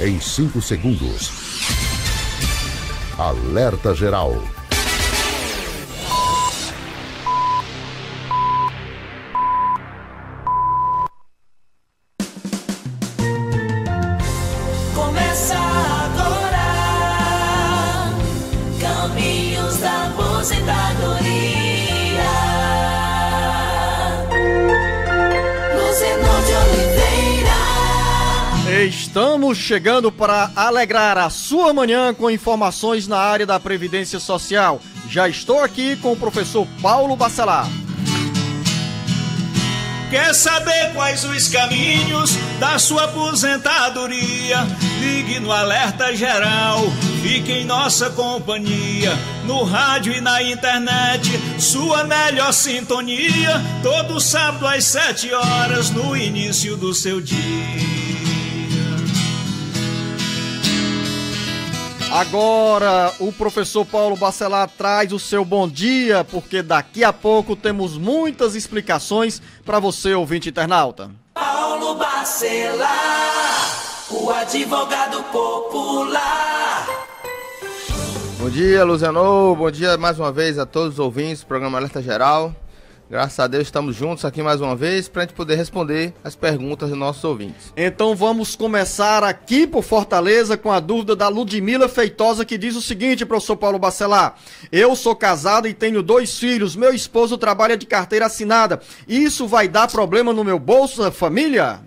em 5 segundos. Alerta Geral. Começa agora, Caminhos da Aposentadoria. Luzenor de Oliveira. Estamos chegando para alegrar a sua manhã com informações na área da Previdência Social. Já estou aqui com o professor Paulo Bacelar. Quer saber quais os caminhos da sua aposentadoria? Ligue no Alerta Geral, fique em nossa companhia, no rádio e na internet, sua melhor sintonia, todo sábado às 7 horas, no início do seu dia. Agora o professor Paulo Bacelar traz o seu bom dia, porque daqui a pouco temos muitas explicações para você, ouvinte internauta. Paulo Bacelar, o advogado popular. Bom dia, Luzenor. Bom dia mais uma vez a todos os ouvintes do programa Alerta Geral. Graças a Deus estamos juntos aqui mais uma vez para a gente poder responder as perguntas dos nossos ouvintes. Então vamos começar aqui por Fortaleza com a dúvida da Ludmila Feitosa, que diz o seguinte, professor Paulo Bacelar: eu sou casada e tenho 2 filhos, meu esposo trabalha de carteira assinada, isso vai dar problema no meu Bolsa Família?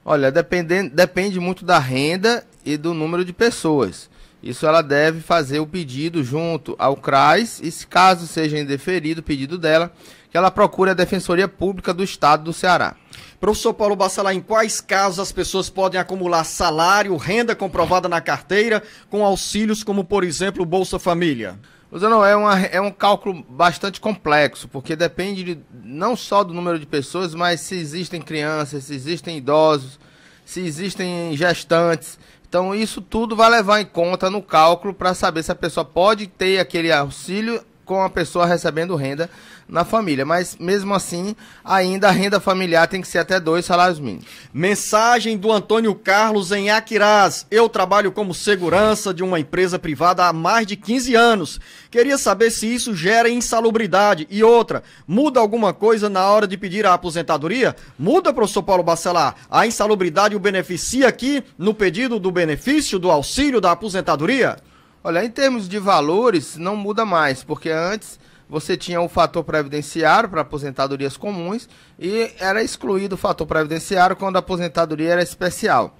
Olha, depende muito da renda e do número de pessoas. Isso ela deve fazer o pedido junto ao CRAS e, se caso seja indeferido o pedido dela, que ela procure a Defensoria Pública do Estado do Ceará. Professor Paulo Bacelar, em quais casos as pessoas podem acumular salário, renda comprovada na carteira, com auxílios como, por exemplo, o Bolsa Família? Luciano, é um cálculo bastante complexo, porque depende não só do número de pessoas, mas se existem crianças, se existem idosos, se existem gestantes. Então isso tudo vai levar em conta no cálculo para saber se a pessoa pode ter aquele auxílio com a pessoa recebendo renda na família. Mas mesmo assim, ainda a renda familiar tem que ser até 2 salários mínimos. Mensagem do Antônio Carlos em Aquiraz: eu trabalho como segurança de uma empresa privada há mais de 15 anos. Queria saber se isso gera insalubridade. E outra, muda alguma coisa na hora de pedir a aposentadoria? Muda, professor Paulo Bacelar? A insalubridade o beneficia aqui no pedido do benefício, do auxílio da aposentadoria? Olha, em termos de valores, não muda mais, porque antes você tinha o fator previdenciário para aposentadorias comuns e era excluído o fator previdenciário quando a aposentadoria era especial.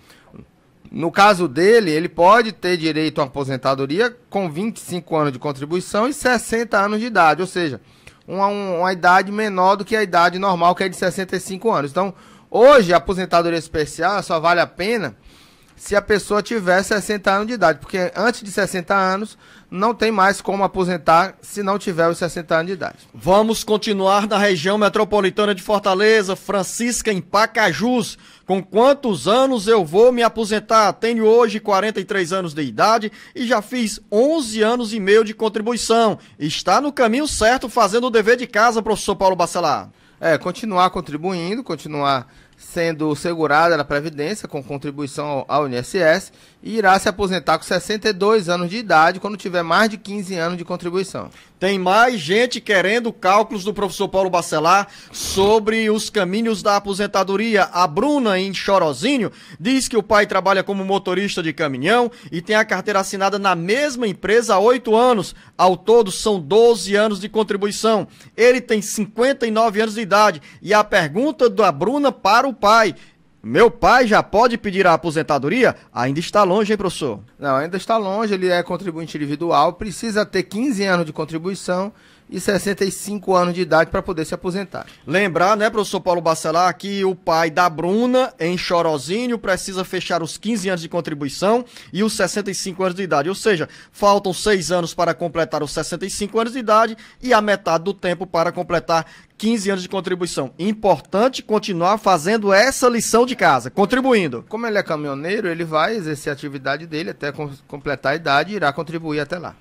No caso dele, ele pode ter direito a uma aposentadoria com 25 anos de contribuição e 60 anos de idade, ou seja, uma idade menor do que a idade normal, que é de 65 anos. Então, hoje, a aposentadoria especial só vale a pena se a pessoa tiver 60 anos de idade, porque antes de 60 anos não tem mais como aposentar se não tiver os 60 anos de idade. Vamos continuar na região metropolitana de Fortaleza. Francisca em Pacajus: com quantos anos eu vou me aposentar? Tenho hoje 43 anos de idade e já fiz 11 anos e meio de contribuição. Está no caminho certo fazendo o dever de casa, professor Paulo Bacelar? Continuar contribuindo, continuar sendo segurada na Previdência com contribuição ao INSS, e irá se aposentar com 62 anos de idade quando tiver mais de 15 anos de contribuição. Tem mais gente querendo cálculos do professor Paulo Bacelar sobre os caminhos da aposentadoria. A Bruna, em Chorozinho, diz que o pai trabalha como motorista de caminhão e tem a carteira assinada na mesma empresa há 8 anos. Ao todo, são 12 anos de contribuição. Ele tem 59 anos de idade. E a pergunta da Bruna para o pai: meu pai já pode pedir a aposentadoria? Ainda está longe, hein, professor? Não, ainda está longe. Ele é contribuinte individual, precisa ter 15 anos de contribuição e 65 anos de idade para poder se aposentar. Lembrar, né, professor Paulo Bacelar, que o pai da Bruna, em Chorozinho, precisa fechar os 15 anos de contribuição e os 65 anos de idade. Ou seja, faltam 6 anos para completar os 65 anos de idade e a metade do tempo para completar 15 anos de contribuição. Importante continuar fazendo essa lição de casa, contribuindo. Como ele é caminhoneiro, ele vai exercer a atividade dele até completar a idade e irá contribuir até lá.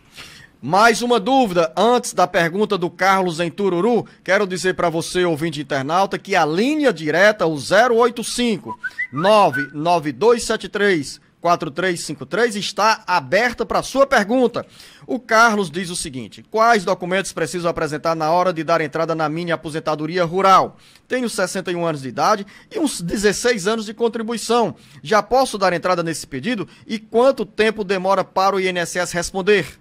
Mais uma dúvida, antes da pergunta do Carlos em Tururu, quero dizer para você, ouvinte internauta, que a linha direta, o 085 99273 4353 está aberta para sua pergunta. O Carlos diz o seguinte: quais documentos preciso apresentar na hora de dar entrada na minha aposentadoria rural? Tenho 61 anos de idade e uns 16 anos de contribuição. Já posso dar entrada nesse pedido? E quanto tempo demora para o INSS responder?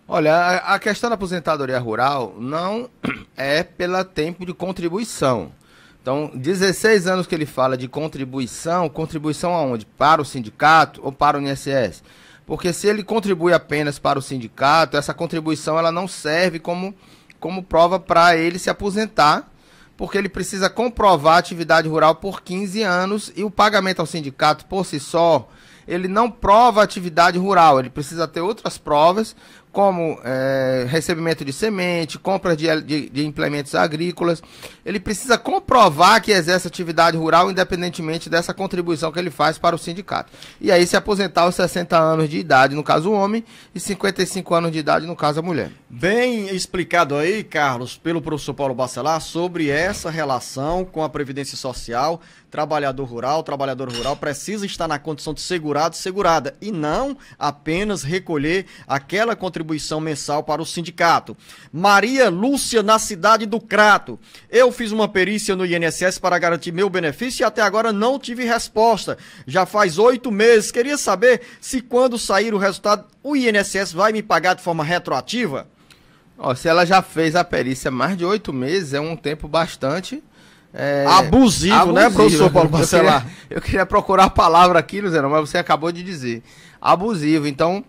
Olha, a questão da aposentadoria rural não é pelo tempo de contribuição. Então, 16 anos que ele fala de contribuição, contribuição aonde? Para o sindicato ou para o INSS? Porque se ele contribui apenas para o sindicato, essa contribuição ela não serve como prova para ele se aposentar, porque ele precisa comprovar a atividade rural por 15 anos e o pagamento ao sindicato por si só, ele não prova a atividade rural, ele precisa ter outras provas, como recebimento de semente, compra de implementos agrícolas. Ele precisa comprovar que exerce atividade rural independentemente dessa contribuição que ele faz para o sindicato. E aí se aposentar aos 60 anos de idade, no caso o homem, e 55 anos de idade, no caso a mulher. Bem explicado aí, Carlos, pelo professor Paulo Bacelar, sobre essa relação com a Previdência Social. Trabalhador rural precisa estar na condição de segurado, segurada, e não apenas recolher aquela contribuição mensal para o sindicato. Maria Lúcia, na cidade do Crato: eu fiz uma perícia no INSS para garantir meu benefício e até agora não tive resposta. Já faz 8 meses. Queria saber se quando sair o resultado, o INSS vai me pagar de forma retroativa? Se ela já fez a perícia há mais de 8 meses, é um tempo bastante... abusivo, né, professor Paulo Bacelar? Eu queria procurar a palavra aqui, Luzerão, mas você acabou de dizer. Abusivo. Então,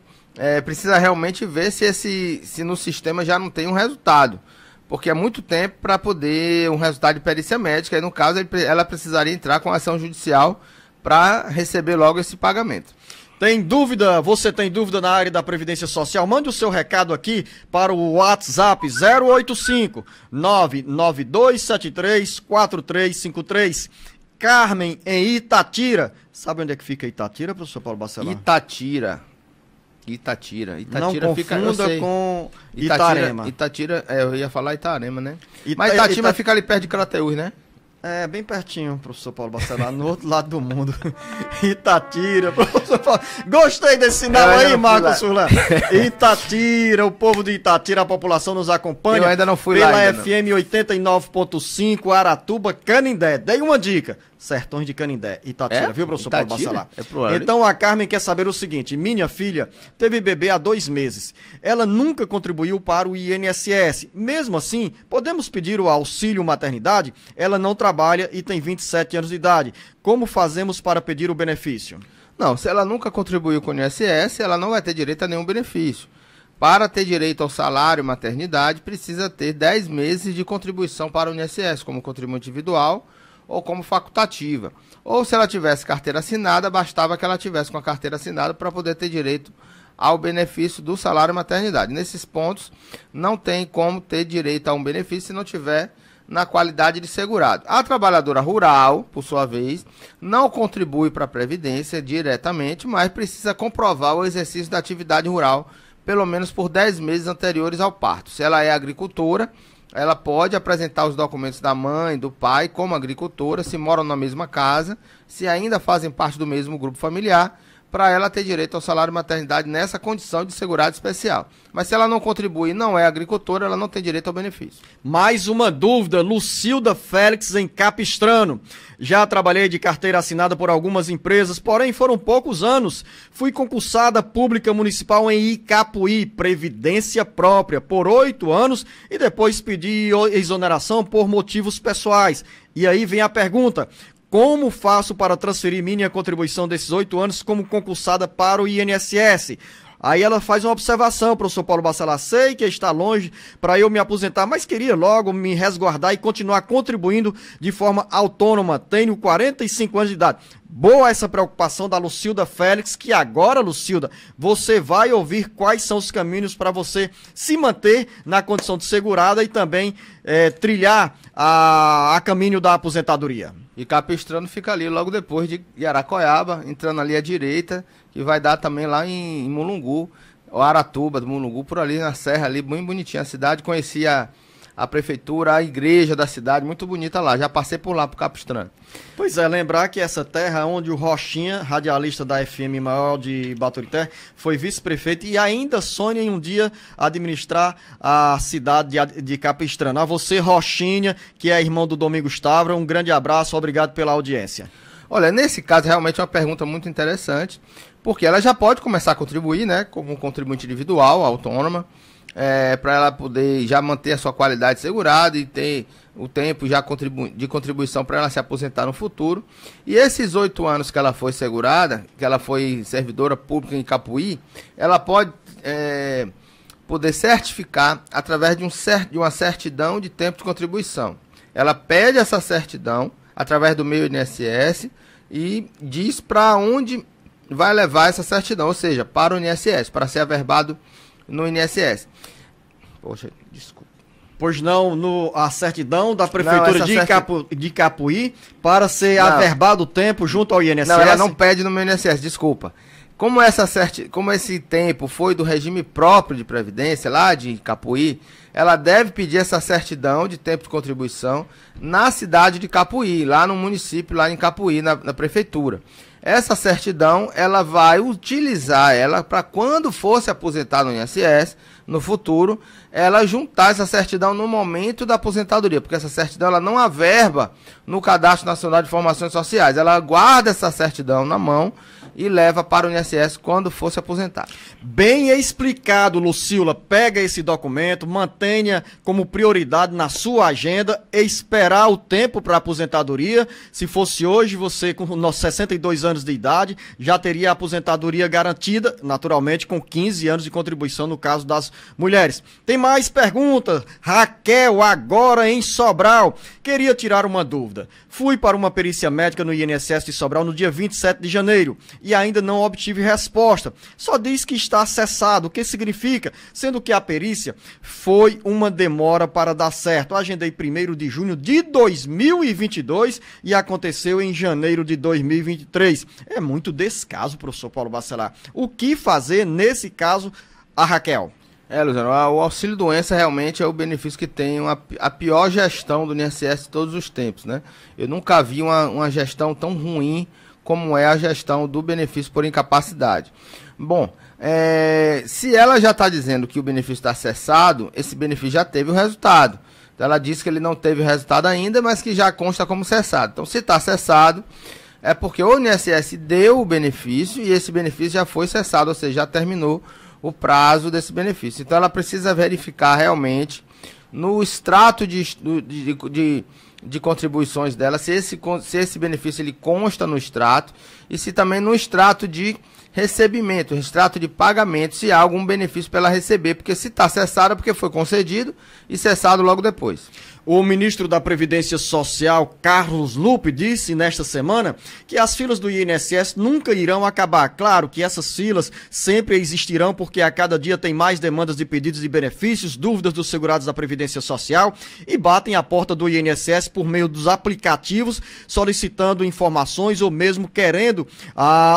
precisa realmente ver se no sistema já não tem um resultado. Porque é muito tempo para poder um resultado de perícia médica. E no caso, ela precisaria entrar com ação judicial para receber logo esse pagamento. Tem dúvida? Você tem dúvida na área da Previdência Social? Mande o seu recado aqui para o WhatsApp 085 99273 4353. Carmen, em Itatira. Sabe onde é que fica Itatira, professor Paulo Bacelar? Itatira Não fica, confunda com Itarema. Itatira, eu ia falar Itarema, né? Mas Itatira fica ali perto de Crateús, né? É, bem pertinho, professor Paulo Bacelar, no outro lado do mundo. Itatira, professor Paulo. Gostei desse sinal aí, Marcos Surlan. Itatira, o povo de Itatira, a população nos acompanha. Eu ainda não fui pela lá. Pela FM 89.5, Aratuba, Canindé. Dei uma dica. Sertões de Canindé, Itatira, viu, professor Paulo Bacelar? Então a Carmen quer saber o seguinte: minha filha teve bebê há 2 meses. Ela nunca contribuiu para o INSS. Mesmo assim, podemos pedir o auxílio maternidade? Ela não trabalha e tem 27 anos de idade. Como fazemos para pedir o benefício? Não, se ela nunca contribuiu com o INSS, ela não vai ter direito a nenhum benefício. Para ter direito ao salário maternidade, precisa ter 10 meses de contribuição para o INSS, como contribuinte individual ou como facultativa. Ou se ela tivesse carteira assinada, bastava que ela tivesse com a carteira assinada para poder ter direito ao benefício do salário maternidade. Nesses pontos, não tem como ter direito a um benefício se não tiver na qualidade de segurado. A trabalhadora rural, por sua vez, não contribui para a Previdência diretamente, mas precisa comprovar o exercício da atividade rural pelo menos por 10 meses anteriores ao parto. Se ela é agricultora, ela pode apresentar os documentos da mãe, do pai, como agricultora, se moram na mesma casa, se ainda fazem parte do mesmo grupo familiar, para ela ter direito ao salário maternidade nessa condição de segurado especial. Mas se ela não contribui e não é agricultora, ela não tem direito ao benefício. Mais uma dúvida, Lucilda Félix, em Capistrano. Já trabalhei de carteira assinada por algumas empresas, porém foram poucos anos. Fui concursada pública municipal em Icapuí, Previdência Própria, por 8 anos e depois pedi exoneração por motivos pessoais. E aí vem a pergunta: como faço para transferir minha contribuição desses 8 anos como concursada para o INSS? Aí ela faz uma observação, professor Paulo Bacelar: sei que está longe para eu me aposentar, mas queria logo me resguardar e continuar contribuindo de forma autônoma. Tenho 45 anos de idade. Boa essa preocupação da Lucilda Félix, que agora, Lucilda, você vai ouvir quais são os caminhos para você se manter na condição de segurada e também trilhar a caminho da aposentadoria. E Capistrano fica ali logo depois de Aracoiaba, entrando ali à direita, que vai dar também lá em Mulungu, ou Aratuba do Mulungu, por ali na serra, ali bem bonitinha a cidade. Conheci a a prefeitura, a igreja da cidade, muito bonita lá. Já passei por lá, por Capistrano. Pois é, lembrar que essa terra onde o Rochinha, radialista da FM maior de Baturité, foi vice-prefeito e ainda sonha em um dia administrar a cidade de Capistrano. A você, Rochinha, que é irmão do Domingos Távora, um grande abraço, obrigado pela audiência. Olha, nesse caso, realmente é uma pergunta muito interessante, porque ela já pode começar a contribuir, né, como um contribuinte individual, autônoma, para ela poder já manter a sua qualidade segurada e ter o tempo já de contribuição para ela se aposentar no futuro. E esses 8 anos que ela foi segurada, que ela foi servidora pública em Capuí, ela pode poder certificar através de uma certidão de tempo de contribuição. Ela pede essa certidão através do meio INSS e diz para onde vai levar essa certidão, ou seja, para o INSS, para ser averbado no INSS. Poxa, desculpa. Pois não, a certidão da prefeitura de Capuí para ser averbado o tempo junto ao INSS? Não, ela não pede no meu INSS, desculpa. Como esse tempo foi do regime próprio de previdência, lá de Capuí, ela deve pedir essa certidão de tempo de contribuição na cidade de Capuí, lá no município, lá em Capuí, na prefeitura. Essa certidão, ela vai utilizar ela para quando for se aposentar no INSS, no futuro, ela juntar essa certidão no momento da aposentadoria, porque essa certidão ela não averba no Cadastro Nacional de Informações Sociais, ela guarda essa certidão na mão e leva para o INSS quando for se aposentar. Bem explicado, Lucila. Pega esse documento, mantenha como prioridade na sua agenda, esperar o tempo para a aposentadoria. Se fosse hoje, você com 62 anos de idade, já teria a aposentadoria garantida, naturalmente com 15 anos de contribuição no caso das mulheres. Tem mais perguntas? Raquel, agora em Sobral. Queria tirar uma dúvida. Fui para uma perícia médica no INSS de Sobral no dia 27 de janeiro e ainda não obtive resposta. Só diz que está cessado. O que significa? Sendo que a perícia foi uma demora para dar certo. Agendei 1º de junho de 2022 e aconteceu em janeiro de 2023. É muito descaso, professor Paulo Bacelar. O que fazer nesse caso, a Raquel? Luciano, o auxílio-doença realmente é o benefício que tem a pior gestão do INSS de todos os tempos, né? Eu nunca vi uma gestão tão ruim como é a gestão do benefício por incapacidade. Bom, se ela já está dizendo que o benefício está cessado, esse benefício já teve o resultado. Então, ela disse que ele não teve o resultado ainda, mas que já consta como cessado. Então, se está cessado, é porque o INSS deu o benefício e esse benefício já foi cessado, ou seja, já terminou o prazo desse benefício. Então, ela precisa verificar realmente no extrato de contribuições dela, se esse benefício ele consta no extrato e se também no extrato de recebimento, extrato de pagamento, se há algum benefício para ela receber, porque se está cessado é porque foi concedido e cessado logo depois. O ministro da Previdência Social, Carlos Lupe, disse nesta semana que as filas do INSS nunca irão acabar. Claro que essas filas sempre existirão porque a cada dia tem mais demandas de pedidos de benefícios, dúvidas dos segurados da Previdência Social e batem a porta do INSS por meio dos aplicativos, solicitando informações ou mesmo querendo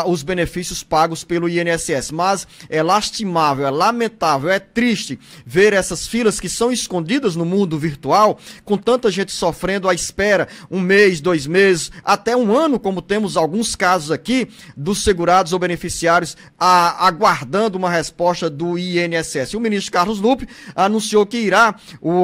os benefícios pagos pelo INSS. Mas é lastimável, é lamentável, é triste ver essas filas que são escondidas no mundo virtual, com tanta gente sofrendo à espera, 1 mês, 2 meses, até 1 ano, como temos alguns casos aqui, dos segurados ou beneficiários aguardando uma resposta do INSS. O ministro Carlos Lupe anunciou que irá,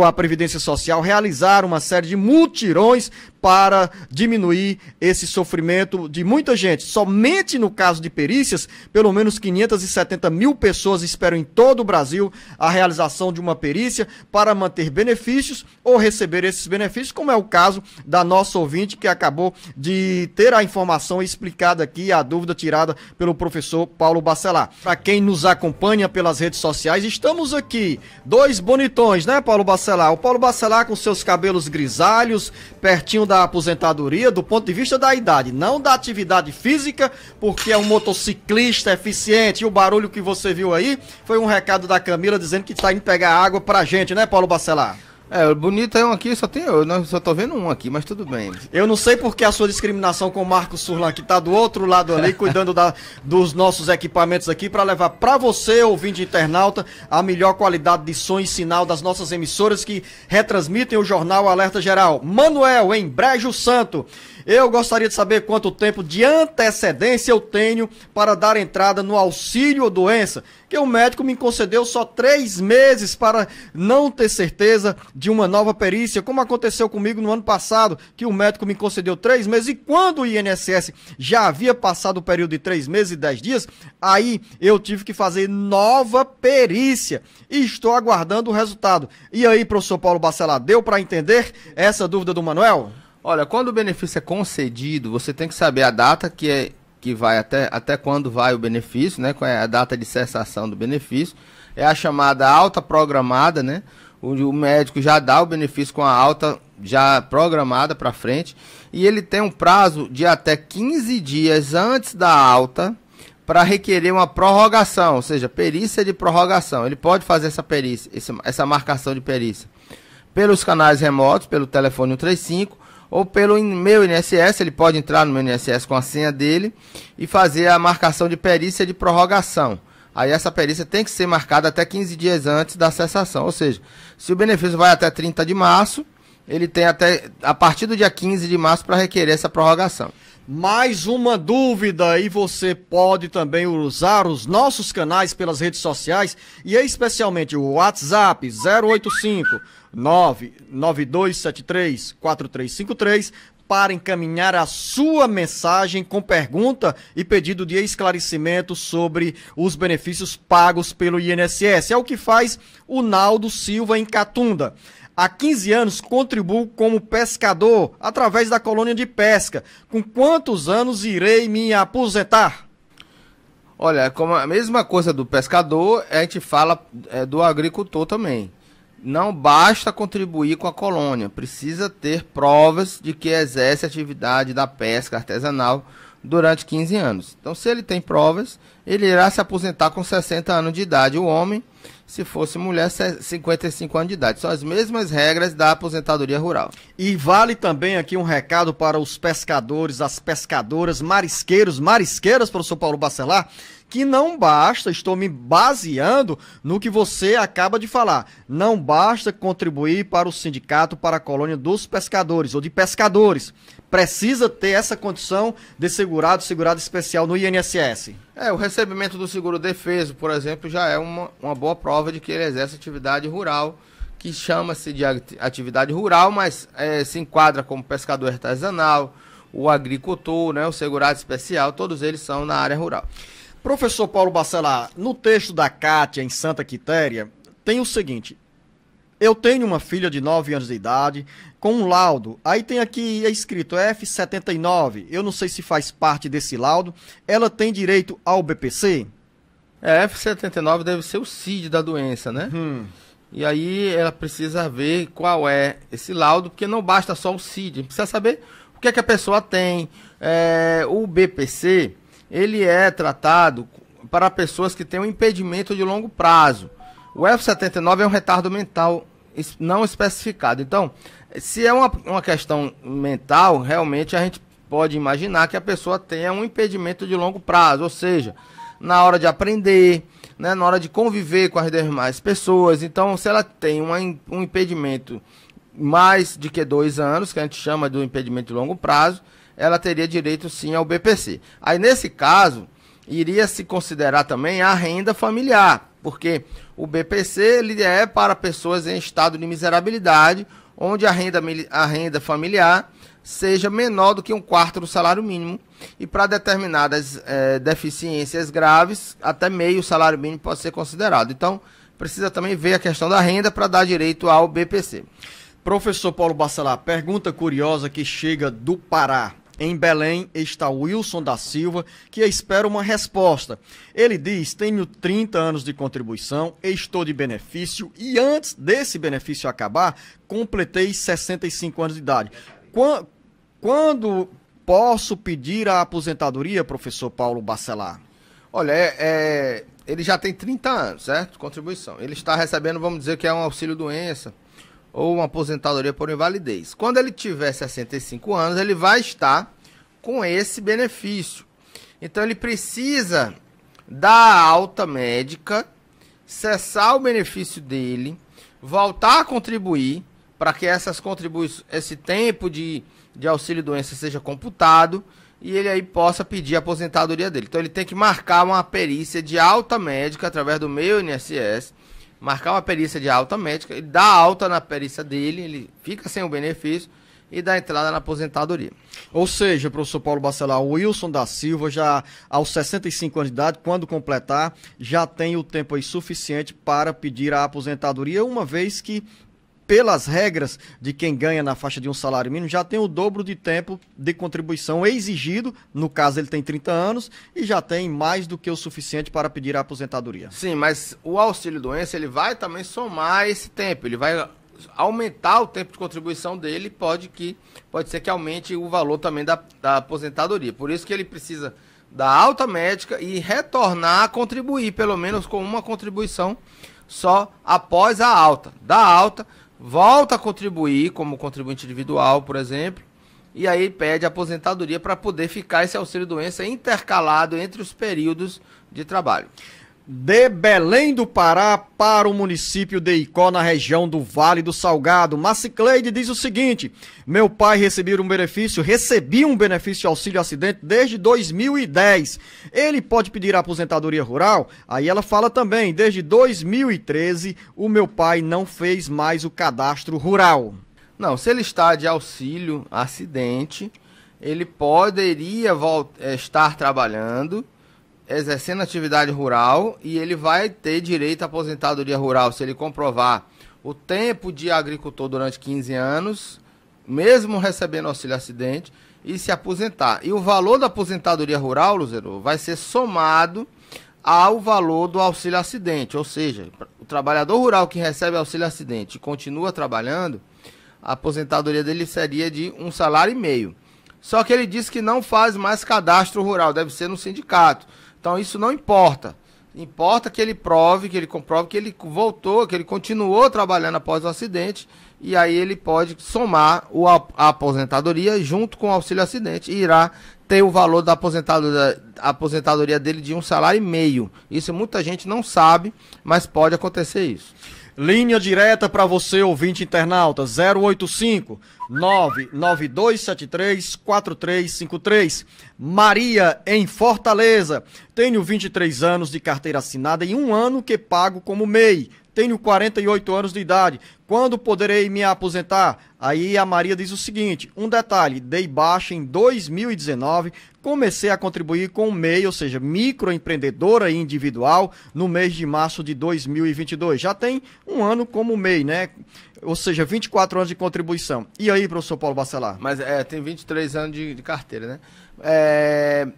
a Previdência Social, realizar uma série de mutirões para diminuir esse sofrimento de muita gente. Somente no caso de perícias, pelo menos 570 mil pessoas esperam em todo o Brasil a realização de uma perícia para manter benefícios ou receber esses benefícios, como é o caso da nossa ouvinte que acabou de ter a informação explicada aqui, a dúvida tirada pelo professor Paulo Bacelar. Para quem nos acompanha pelas redes sociais, estamos aqui, 2 bonitões, né, Paulo Bacelar? O Paulo Bacelar com seus cabelos grisalhos, pertinho da aposentadoria, do ponto de vista da idade, não da atividade física, porque é um motociclista eficiente. E o barulho que você viu aí foi um recado da Camila dizendo que está indo pegar água pra gente, né, Paulo Bacelar? O bonito é um aqui, só tem eu, só tô vendo um aqui, mas tudo bem. Eu não sei porque a sua discriminação com o Marcos Surlan, que tá do outro lado ali, cuidando dos nossos equipamentos aqui, para levar para você, ouvinte internauta, a melhor qualidade de som e sinal das nossas emissoras que retransmitem o Jornal Alerta Geral. Manuel, em Brejo Santo. Eu gostaria de saber quanto tempo de antecedência eu tenho para dar entrada no auxílio doença, que o médico me concedeu só 3 meses para não ter certeza de uma nova perícia, como aconteceu comigo no ano passado, que o médico me concedeu 3 meses, e quando o INSS já havia passado o período de 3 meses e 10 dias, aí eu tive que fazer nova perícia, e estou aguardando o resultado. E aí, professor Paulo Bacelar, deu para entender essa dúvida do Manuel? Olha, quando o benefício é concedido, você tem que saber a data que vai até quando vai o benefício, né? Qual é a data de cessação do benefício. É a chamada alta programada, né? O médico já dá o benefício com a alta já programada para frente. E ele tem um prazo de até 15 dias antes da alta para requerer uma prorrogação, ou seja, perícia de prorrogação. Ele pode fazer essa perícia, essa marcação de perícia pelos canais remotos, pelo telefone 135, ou pelo meu INSS. Ele pode entrar no meu INSS com a senha dele e fazer a marcação de perícia de prorrogação. Aí essa perícia tem que ser marcada até 15 dias antes da cessação. Ou seja, se o benefício vai até 30 de março, ele tem até a partir do dia 15 de março para requerer essa prorrogação. Mais uma dúvida, e você pode também usar os nossos canais pelas redes sociais, e especialmente o WhatsApp 085 99273 4353, para encaminhar a sua mensagem com pergunta e pedido de esclarecimento sobre os benefícios pagos pelo INSS. É o que faz o Naldo Silva em Catunda. Há 15 anos contribuo como pescador através da colônia de pesca. Com quantos anos irei me aposentar? Olha, como a mesma coisa do pescador, a gente fala do agricultor também. Não basta contribuir com a colônia, precisa ter provas de que exerce atividade da pesca artesanal durante 15 anos. Então, se ele tem provas, ele irá se aposentar com 60 anos de idade. O homem, se fosse mulher, 55 anos de idade. São as mesmas regras da aposentadoria rural. E vale também aqui um recado para os pescadores, as pescadoras, marisqueiras, professor Paulo Bacelar, que não basta, estou me baseando no que você acaba de falar, não basta contribuir para o sindicato, para a colônia dos pescadores ou de pescadores. Precisa ter essa condição de segurado especial no INSS. O recebimento do seguro-defeso, por exemplo, já é uma boa prova de que ele exerce atividade rural, que chama-se de atividade rural, mas se enquadra como pescador artesanal, o agricultor, né, o segurado especial, todos eles são na área rural. Professor Paulo Bacelar, no texto da Cátia, em Santa Quitéria, tem o seguinte: eu tenho uma filha de 9 anos de idade, com um laudo, aí tem aqui escrito F79, eu não sei se faz parte desse laudo, ela tem direito ao BPC? F79 deve ser o CID da doença, né? E aí ela precisa ver qual é esse laudo, porque não basta só o CID, precisa saber o que é que a pessoa tem. O BPC, ele é tratado para pessoas que têm um impedimento de longo prazo. O F79 é um retardo mental não especificado. Então, se é uma questão mental, realmente a gente pode imaginar que a pessoa tenha um impedimento de longo prazo, ou seja, na hora de aprender, né, na hora de conviver com as demais pessoas. Então, se ela tem um impedimento mais de que 2 anos, que a gente chama de impedimento de longo prazo, ela teria direito sim ao BPC. Aí, nesse caso, iria se considerar também a renda familiar, porque o BPC ele é para pessoas em estado de miserabilidade, onde a renda familiar seja menor do que 1/4 do salário mínimo, e para determinadas deficiências graves, até meio salário mínimo pode ser considerado. Então, precisa também ver a questão da renda para dar direito ao BPC. Professor Paulo Bacelar, pergunta curiosa que chega do Pará. Em Belém está o Wilson da Silva, que espera uma resposta. Ele diz: tenho 30 anos de contribuição, estou de benefício e antes desse benefício acabar, completei 65 anos de idade. Quando posso pedir a aposentadoria, professor Paulo Bacelar? Olha, ele já tem 30 anos, certo? Contribuição. Ele está recebendo, vamos dizer que é um auxílio-doença, ou uma aposentadoria por invalidez. Quando ele tiver 65 anos, ele vai estar com esse benefício. Então ele precisa da alta médica, cessar o benefício dele, voltar a contribuir para que essas contribuições, esse tempo de auxílio-doença seja computado e ele aí possa pedir a aposentadoria dele. Então ele tem que marcar uma perícia de alta médica através do meio INSS, marcar uma perícia de alta médica, ele dá alta na perícia dele, ele fica sem o benefício e dá entrada na aposentadoria. Ou seja, professor Paulo Bacelar, o Wilson da Silva já aos 65 anos de idade, quando completar, já tem o tempo aí suficiente para pedir a aposentadoria, uma vez que, pelas regras de quem ganha na faixa de um salário mínimo, já tem o dobro de tempo de contribuição exigido, no caso ele tem 30 anos, e já tem mais do que o suficiente para pedir a aposentadoria. Sim, mas o auxílio-doença, ele vai também somar esse tempo, ele vai aumentar o tempo de contribuição dele, pode ser que aumente o valor também da aposentadoria. Por isso que ele precisa da alta médica e retornar a contribuir, pelo menos com uma contribuição só após a alta. Da alta, volta a contribuir como contribuinte individual, por exemplo, e aí pede aposentadoria para poder ficar esse auxílio-doença intercalado entre os períodos de trabalho. De Belém do Pará para o município de Icó, na região do Vale do Salgado, Macicleide diz o seguinte: meu pai recebi um benefício auxílio acidente desde 2010. Ele pode pedir a aposentadoria rural? Aí ela fala também, desde 2013 o meu pai não fez mais o cadastro rural. Não, se ele está de auxílio acidente, ele poderia estar trabalhando, exercendo atividade rural, e ele vai ter direito à aposentadoria rural se ele comprovar o tempo de agricultor durante 15 anos, mesmo recebendo auxílio acidente, e se aposentar. E o valor da aposentadoria rural, Luzero, vai ser somado ao valor do auxílio acidente, ou seja, o trabalhador rural que recebe auxílio acidente e continua trabalhando, a aposentadoria dele seria de 1,5 salário. Só que ele disse que não faz mais cadastro rural, deve ser no sindicato. Então isso não importa. Importa que ele comprove que ele voltou, que ele continuou trabalhando após o acidente, e aí ele pode somar a aposentadoria junto com o auxílio acidente e irá ter o valor da aposentadoria dele de 1,5 salário. Isso muita gente não sabe, mas pode acontecer isso. Linha direta para você, ouvinte internauta, 085 99273 4353. Maria, em Fortaleza. Tenho 23 anos de carteira assinada e 1 ano que pago como MEI. Tenho 48 anos de idade. Quando poderei me aposentar? Aí a Maria diz o seguinte: um detalhe, dei baixa em 2019, comecei a contribuir com o MEI, ou seja, microempreendedora individual, no mês de março de 2022. Já tem 1 ano como MEI, né? Ou seja, 24 anos de contribuição. E aí, professor Paulo Bacelar? Mas tem 23 anos de carteira, né?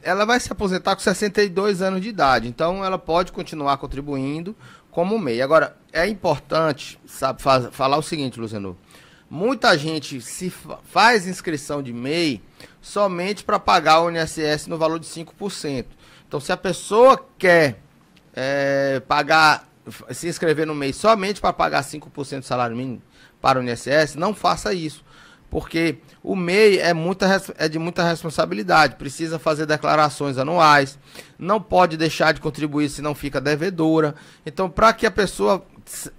Ela vai se aposentar com 62 anos de idade, então ela pode continuar contribuindo como MEI. Agora, é importante falar o seguinte, Luciano. Muita gente faz inscrição de MEI somente para pagar o INSS no valor de 5%. Então, se a pessoa quer se inscrever no MEI somente para pagar 5% do salário mínimo para o INSS, não faça isso. Porque o MEI é de muita responsabilidade, precisa fazer declarações anuais, não pode deixar de contribuir se não fica devedora. Então, para que a pessoa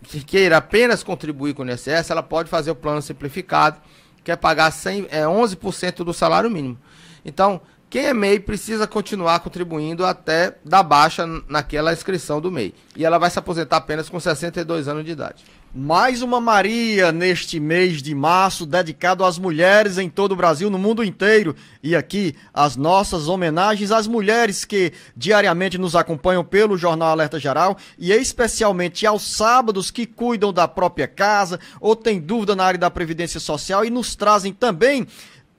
que queira apenas contribuir com o INSS, ela pode fazer o plano simplificado, que é pagar 11% do salário mínimo. Então, quem é MEI precisa continuar contribuindo até dar baixa naquela inscrição do MEI. E ela vai se aposentar apenas com 62 anos de idade. Mais uma Maria neste mês de março, dedicado às mulheres em todo o Brasil, no mundo inteiro. E aqui, as nossas homenagens às mulheres que diariamente nos acompanham pelo Jornal Alerta Geral e especialmente aos sábados que cuidam da própria casa ou têm dúvida na área da Previdência Social e nos trazem também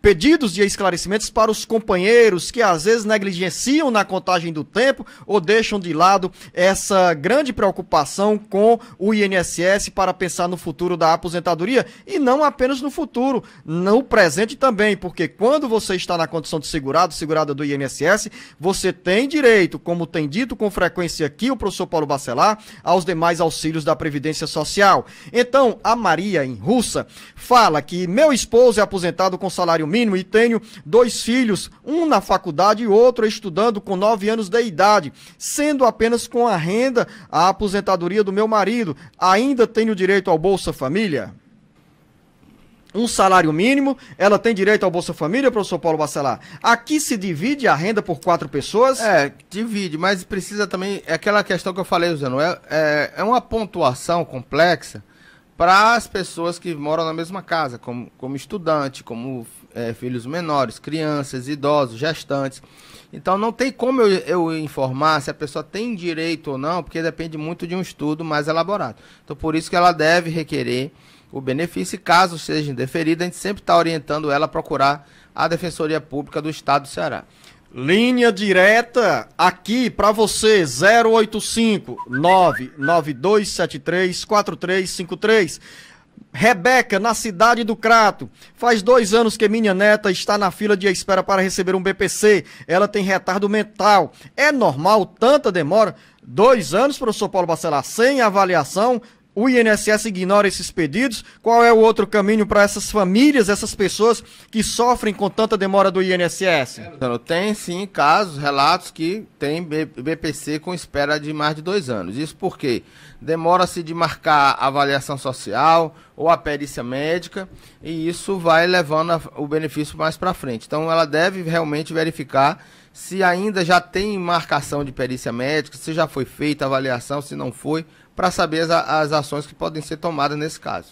Pedidos de esclarecimentos para os companheiros que às vezes negligenciam na contagem do tempo ou deixam de lado essa grande preocupação com o INSS para pensar no futuro da aposentadoria e não apenas no futuro, no presente também, porque quando você está na condição de segurada do INSS, você tem direito, como tem dito com frequência aqui o professor Paulo Bacelar, aos demais auxílios da Previdência Social. Então, a Maria, em Russa, fala que meu esposo é aposentado com salário mínimo e tenho 2 filhos, um na faculdade e outro estudando com 9 anos de idade, sendo apenas com a renda a aposentadoria do meu marido. Ainda tenho direito ao Bolsa Família? Um salário mínimo, ela tem direito ao Bolsa Família, professor Paulo Bacelar? Aqui se divide a renda por 4 pessoas? Divide, mas precisa também, é aquela questão que eu falei, Zeno, é uma pontuação complexa para as pessoas que moram na mesma casa, como estudante, como filhos menores, crianças, idosos, gestantes. Então não tem como eu informar se a pessoa tem direito ou não, porque depende muito de um estudo mais elaborado. Então por isso que ela deve requerer o benefício, e caso seja indeferido, a gente sempre está orientando ela a procurar a Defensoria Pública do Estado do Ceará. Linha direta aqui para você, 085 99273 4353. Rebeca, na cidade do Crato. Faz 2 anos que minha neta está na fila de espera para receber um BPC. Ela tem retardo mental. É normal tanta demora? 2 anos, professor Paulo Bacelar, sem avaliação. O INSS ignora esses pedidos. Qual é o outro caminho para essas famílias, essas pessoas que sofrem com tanta demora do INSS? Tem sim casos, relatos que tem BPC com espera de mais de 2 anos. Isso porque demora-se de marcar a avaliação social ou a perícia médica e isso vai levando o benefício mais para frente. Então ela deve realmente verificar se ainda já tem marcação de perícia médica, se já foi feita a avaliação, se não foi, para saber as ações que podem ser tomadas nesse caso.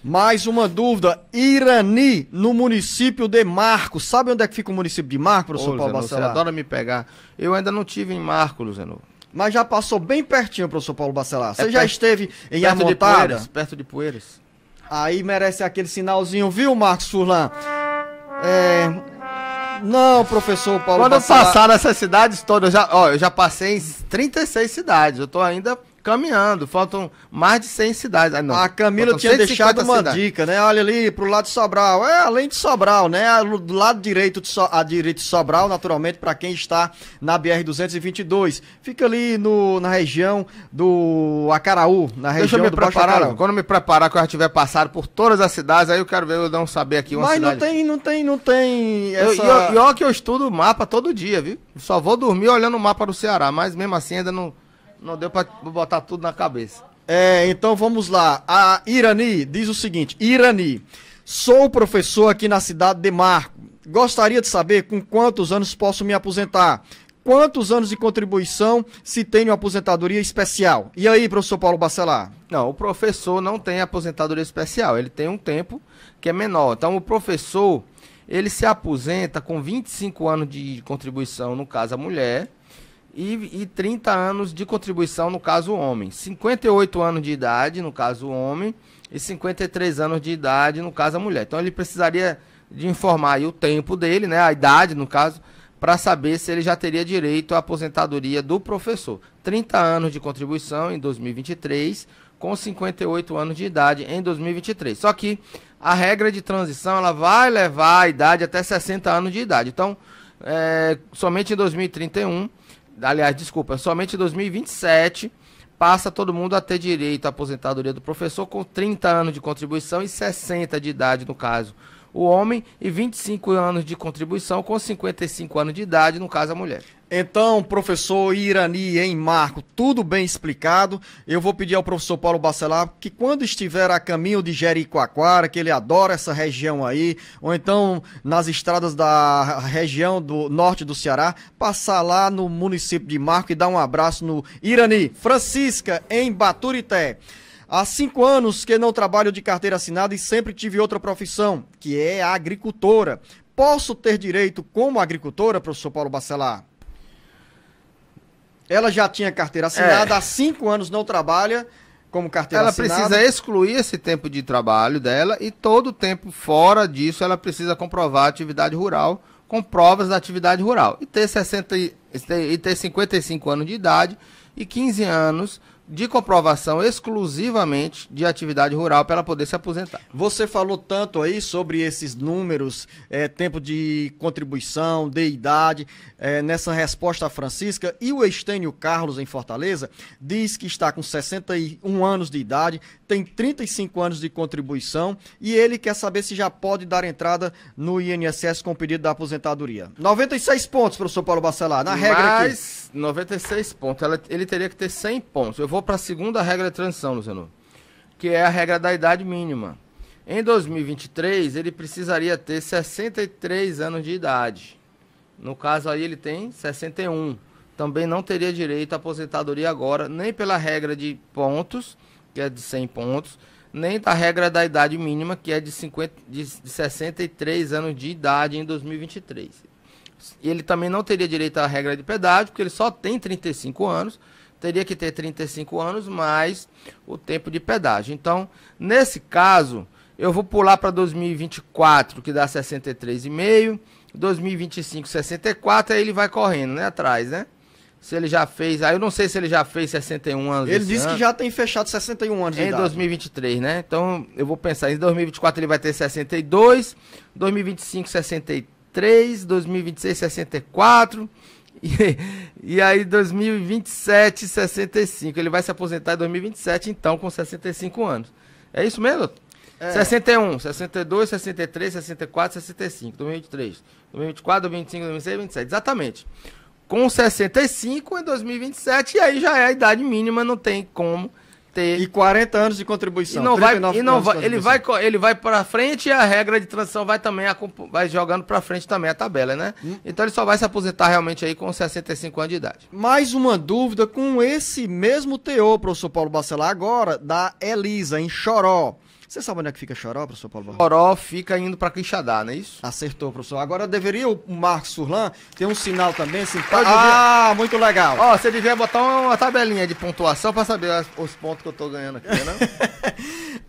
Mais uma dúvida, Irani, no município de Marcos. Sabe onde é que fica o município de Marcos, professor Paulo Bacelar? Você adora me pegar. Eu ainda não tive em Marcos, Luzeno. Mas já passou bem pertinho, professor Paulo Bacelar. Você já esteve em Amontada? Perto de Poeiras. Aí merece aquele sinalzinho, viu, Marcos Furlan? Não, professor Paulo Bacelar. Quando eu passar nessas cidades todas, eu já passei em 36 cidades. Eu tô ainda caminhando, faltam mais de 100 cidades. Não, a Camila tinha deixado uma dica, né? Olha ali pro lado de Sobral, além de Sobral, né? Do lado direito de Sobral, naturalmente, para quem está na BR-222. Fica ali na região do Acaraú, na região do Baixo Acaraú. Quando me preparar, que eu já tiver passado por todas as cidades, aí eu quero ver, eu não saber aqui uma cidade. Mas não tem essa... E olha que eu estudo o mapa todo dia, viu? Só vou dormir olhando o mapa do Ceará, mas mesmo assim ainda não deu pra botar tudo na cabeça. Então vamos lá. A Irani diz o seguinte: Irani, sou professor aqui na cidade de Marco. Gostaria de saber com quantos anos posso me aposentar. Quantos anos de contribuição se tenho aposentadoria especial? E aí, professor Paulo Bacelar? Não, o professor não tem aposentadoria especial. Ele tem um tempo que é menor. Então o professor, ele se aposenta com 25 anos de contribuição, no caso a mulher, e 30 anos de contribuição, no caso o homem. 58 anos de idade, no caso o homem, e 53 anos de idade, no caso a mulher. Então ele precisaria de informar aí o tempo dele, né, a idade, no caso, para saber se ele já teria direito à aposentadoria do professor. 30 anos de contribuição em 2023, com 58 anos de idade em 2023. Só que a regra de transição, ela vai levar a idade até 60 anos de idade. Então, somente em 2031... Aliás, desculpa, somente em 2027 passa todo mundo a ter direito à aposentadoria do professor com 30 anos de contribuição e 60 de idade, no caso, o homem, e 25 anos de contribuição com 55 anos de idade, no caso, a mulher. Então, professor Irani em Marco, tudo bem explicado. Eu vou pedir ao professor Paulo Bacelar que quando estiver a caminho de Jericoacoara, que ele adora essa região aí, ou então nas estradas da região do norte do Ceará, passar lá no município de Marco e dar um abraço no Irani. Francisca, em Baturité. Há 5 anos que não trabalho de carteira assinada e sempre tive outra profissão, que é a agricultora. Posso ter direito como agricultora, professor Paulo Bacelar? Ela já tinha carteira assinada, há 5 anos não trabalha. como carteira Ela assinada. precisa excluir esse tempo de trabalho dela e todo o tempo fora disso ela precisa comprovar a atividade rural com provas da atividade rural. E ter 55 anos de idade e 15 anos de comprovação exclusivamente de atividade rural para ela poder se aposentar. Você falou tanto aí sobre esses números, tempo de contribuição, de idade, nessa resposta a Francisca, e o Estênio Carlos, em Fortaleza, diz que está com 61 anos de idade, tem 35 anos de contribuição e ele quer saber se já pode dar entrada no INSS com o pedido da aposentadoria. 96 pontos, professor Paulo Bacelar, na regra aqui. Mas 96 pontos, ele teria que ter 100 pontos. Eu vou para a segunda regra de transição, Luciano, que é a regra da idade mínima. Em 2023, ele precisaria ter 63 anos de idade. No caso aí, ele tem 61. Também não teria direito à aposentadoria agora, nem pela regra de pontos, que é de 100 pontos, nem da regra da idade mínima, que é de 63 anos de idade em 2023. E ele também não teria direito à regra de pedágio, porque ele só tem 35 anos, teria que ter 35 anos mais o tempo de pedágio. Então, nesse caso, eu vou pular para 2024, que dá 63,5, 2025, 64, aí ele vai correndo, né, atrás, né? Se ele já fez, aí eu não sei se ele já fez 61 anos. Ele disse que já tem fechado 61 anos de idade. Em 2023, né? Então, eu vou pensar, em 2024 ele vai ter 62, 2025, 63, 2026, 64, e aí 2027, 65. Ele vai se aposentar em 2027, então, com 65 anos. É isso mesmo, doutor? 61, 62, 63, 64, 65, 2023, 2024, 2025, 2026, 2027. Exatamente. Com 65 em 2027, e aí já é a idade mínima, não tem como ter. E 40 anos de contribuição. Ele vai para frente e a regra de transição vai também vai jogando para frente também a tabela, né? Então ele só vai se aposentar realmente aí com 65 anos de idade. Mais uma dúvida com esse mesmo teor, professor Paulo Bacelar, agora da Elisa, em Choró. Você sabe onde é que fica Choró, professor Paulo Bacelar? Choró fica indo para Quixadá, não é isso? Acertou, professor. Agora deveria o Marcos Surlan ter um sinal também simpático. Ah, muito legal. Ó, você devia botar uma tabelinha de pontuação para saber os pontos que eu tô ganhando aqui, né?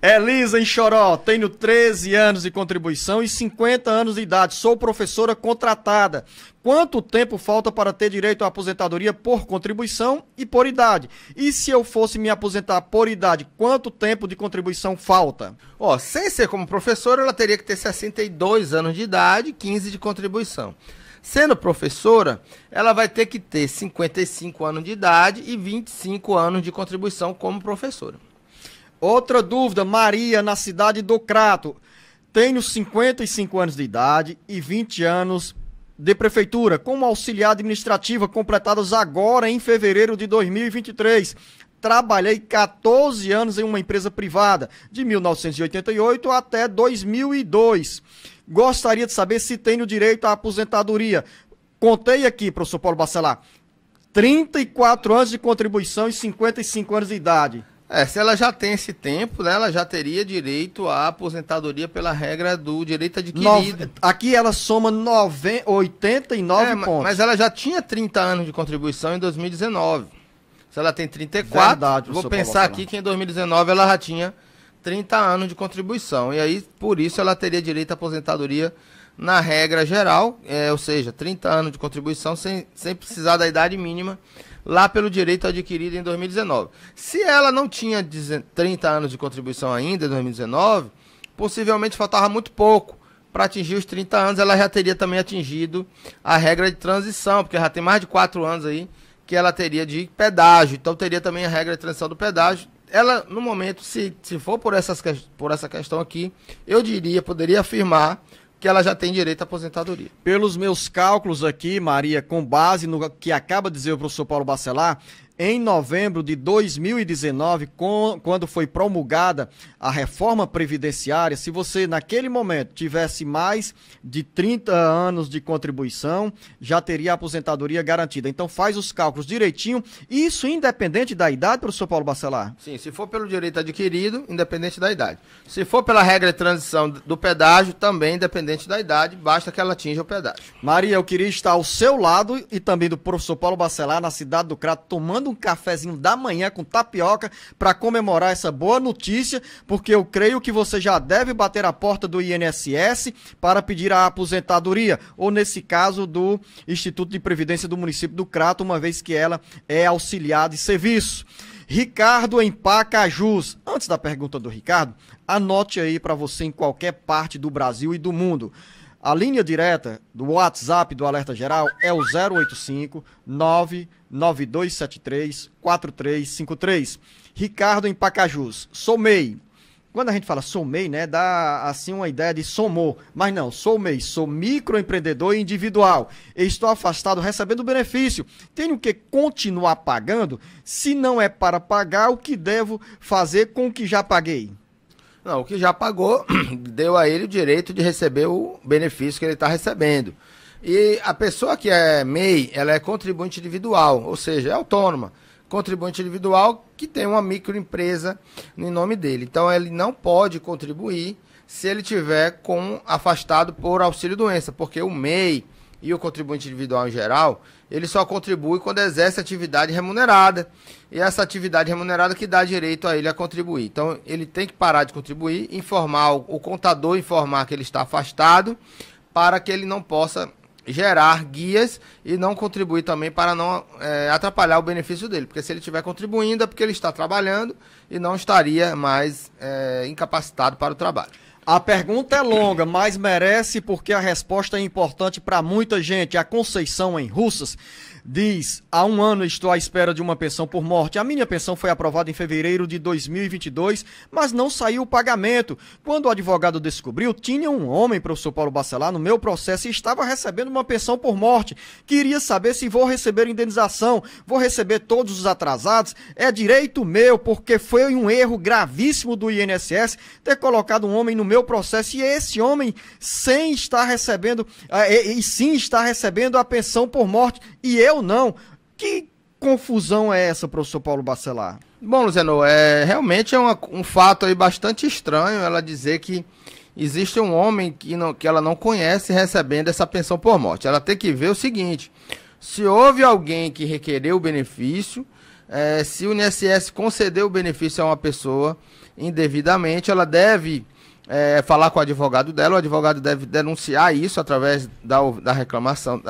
Elisa em Choró, tenho 13 anos de contribuição e 50 anos de idade. Sou professora contratada. Quanto tempo falta para ter direito à aposentadoria por contribuição e por idade? E se eu fosse me aposentar por idade, quanto tempo de contribuição falta? Ó, sem ser como professora, ela teria que ter 62 anos de idade e 15 de contribuição. Sendo professora, ela vai ter que ter 55 anos de idade e 25 anos de contribuição como professora. Outra dúvida, Maria, na cidade do Crato. Tenho 55 anos de idade e 20 anos de prefeitura, como auxiliar administrativa, completados agora em fevereiro de 2023. Trabalhei 14 anos em uma empresa privada, de 1988 até 2002. Gostaria de saber se tenho direito à aposentadoria. Contei aqui, professor Paulo Bacelar, 34 anos de contribuição e 55 anos de idade. Se ela já tem esse tempo, né, ela já teria direito à aposentadoria pela regra do direito adquirido. Aqui ela soma 89 pontos. Mas ela já tinha 30 anos de contribuição em 2019. Se ela tem 34, verdade, vou pensar aqui que em 2019 ela já tinha 30 anos de contribuição. E aí, por isso, ela teria direito à aposentadoria na regra geral, ou seja, 30 anos de contribuição sem precisar da idade mínima, lá pelo direito adquirido em 2019. Se ela não tinha 30 anos de contribuição ainda em 2019, possivelmente faltava muito pouco para atingir os 30 anos. Ela já teria também atingido a regra de transição, porque já tem mais de 4 anos aí que ela teria de pedágio. Então teria também a regra de transição do pedágio. Ela, no momento, se for por essa questão aqui, eu poderia afirmar que ela já tem direito à aposentadoria. Pelos meus cálculos aqui, Maria, com base no que acaba de dizer o professor Paulo Bacelar, em novembro de 2019, quando foi promulgada a reforma previdenciária, se você naquele momento tivesse mais de 30 anos de contribuição, já teria a aposentadoria garantida. Então faz os cálculos direitinho, isso independente da idade, professor Paulo Bacelar? Sim, se for pelo direito adquirido, independente da idade. Se for pela regra de transição do pedágio, também independente da idade, basta que ela atinja o pedágio. Maria, eu queria estar ao seu lado e também do professor Paulo Bacelar na cidade do Crato, tomando tomando um cafezinho da manhã com tapioca para comemorar essa boa notícia, porque eu creio que você já deve bater a porta do INSS para pedir a aposentadoria, ou nesse caso do Instituto de Previdência do município do Crato, uma vez que ela é auxiliar de serviço. Ricardo em Pacajus. Antes da pergunta do Ricardo, anote aí para você em qualquer parte do Brasil e do mundo. A linha direta do WhatsApp do Alerta Geral é o 085 99273 4353. Ricardo em Pacajus. Sou MEI. Quando a gente fala sou MEI, né, dá assim uma ideia de somou. Mas não, sou MEI, sou microempreendedor individual. Estou afastado recebendo benefício. Tenho que continuar pagando? Se não é para pagar, o que devo fazer com o que já paguei? Não, o que já pagou deu a ele o direito de receber o benefício que ele está recebendo. E a pessoa que é MEI, ela é contribuinte individual, ou seja, é autônoma. Contribuinte individual que tem uma microempresa no nome dele. Então, ele não pode contribuir se ele tiver afastado por auxílio-doença, porque o MEI e o contribuinte individual em geral, ele só contribui quando exerce atividade remunerada. E essa atividade remunerada que dá direito a ele a contribuir. Então, ele tem que parar de contribuir, o contador informar que ele está afastado, para que ele não possa gerar guias e não contribuir também para não atrapalhar o benefício dele. Porque se ele estiver contribuindo é porque ele está trabalhando e não estaria mais incapacitado para o trabalho. A pergunta é longa, mas merece porque a resposta é importante para muita gente. A Conceição em Russas diz: há 1 ano estou à espera de uma pensão por morte. A minha pensão foi aprovada em fevereiro de 2022, mas não saiu o pagamento. Quando o advogado descobriu, tinha um homem, professor Paulo Bacelar, no meu processo e estava recebendo uma pensão por morte. Queria saber se vou receber indenização, vou receber todos os atrasados. É direito meu, porque foi um erro gravíssimo do INSS ter colocado um homem no meu processo e esse homem sem estar recebendo, sim está recebendo a pensão por morte e eu não. Que confusão é essa, professor Paulo Bacelar? Bom, Luciano, realmente é um fato aí bastante estranho ela dizer que existe um homem que ela não conhece recebendo essa pensão por morte. Ela tem que ver o seguinte: se houve alguém que requereu o benefício, se o INSS concedeu o benefício a uma pessoa indevidamente, ela deve falar com o advogado dela. O advogado deve denunciar isso através da reclamação,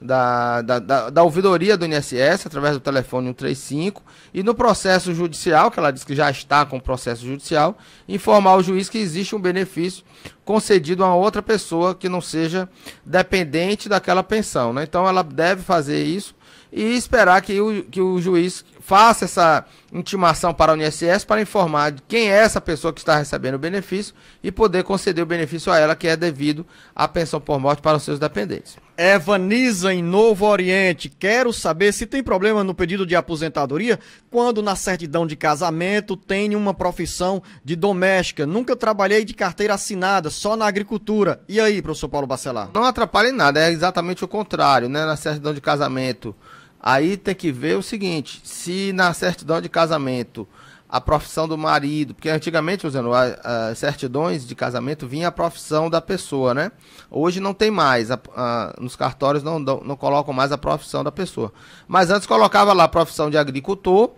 da ouvidoria do INSS, através do telefone 135, e no processo judicial, que ela diz que já está com o processo judicial, informar o juiz que existe um benefício concedido a uma outra pessoa que não seja dependente daquela pensão, né? Então ela deve fazer isso e esperar que o juiz faça essa intimação para o INSS para informar de quem é essa pessoa que está recebendo o benefício e poder conceder o benefício a ela, que é devido à pensão por morte para os seus dependentes. Evaniza em Novo Oriente: quero saber se tem problema no pedido de aposentadoria quando na certidão de casamento tem uma profissão de doméstica. Nunca trabalhei de carteira assinada, só na agricultura. E aí, professor Paulo Bacelar? Não atrapalha em nada, é exatamente o contrário, né? Na certidão de casamento, aí tem que ver o seguinte: se na certidão de casamento a profissão do marido, porque antigamente, usando as certidões de casamento, vinha a profissão da pessoa, né? Hoje não tem mais, nos cartórios não colocam mais a profissão da pessoa. Mas antes colocava lá a profissão de agricultor,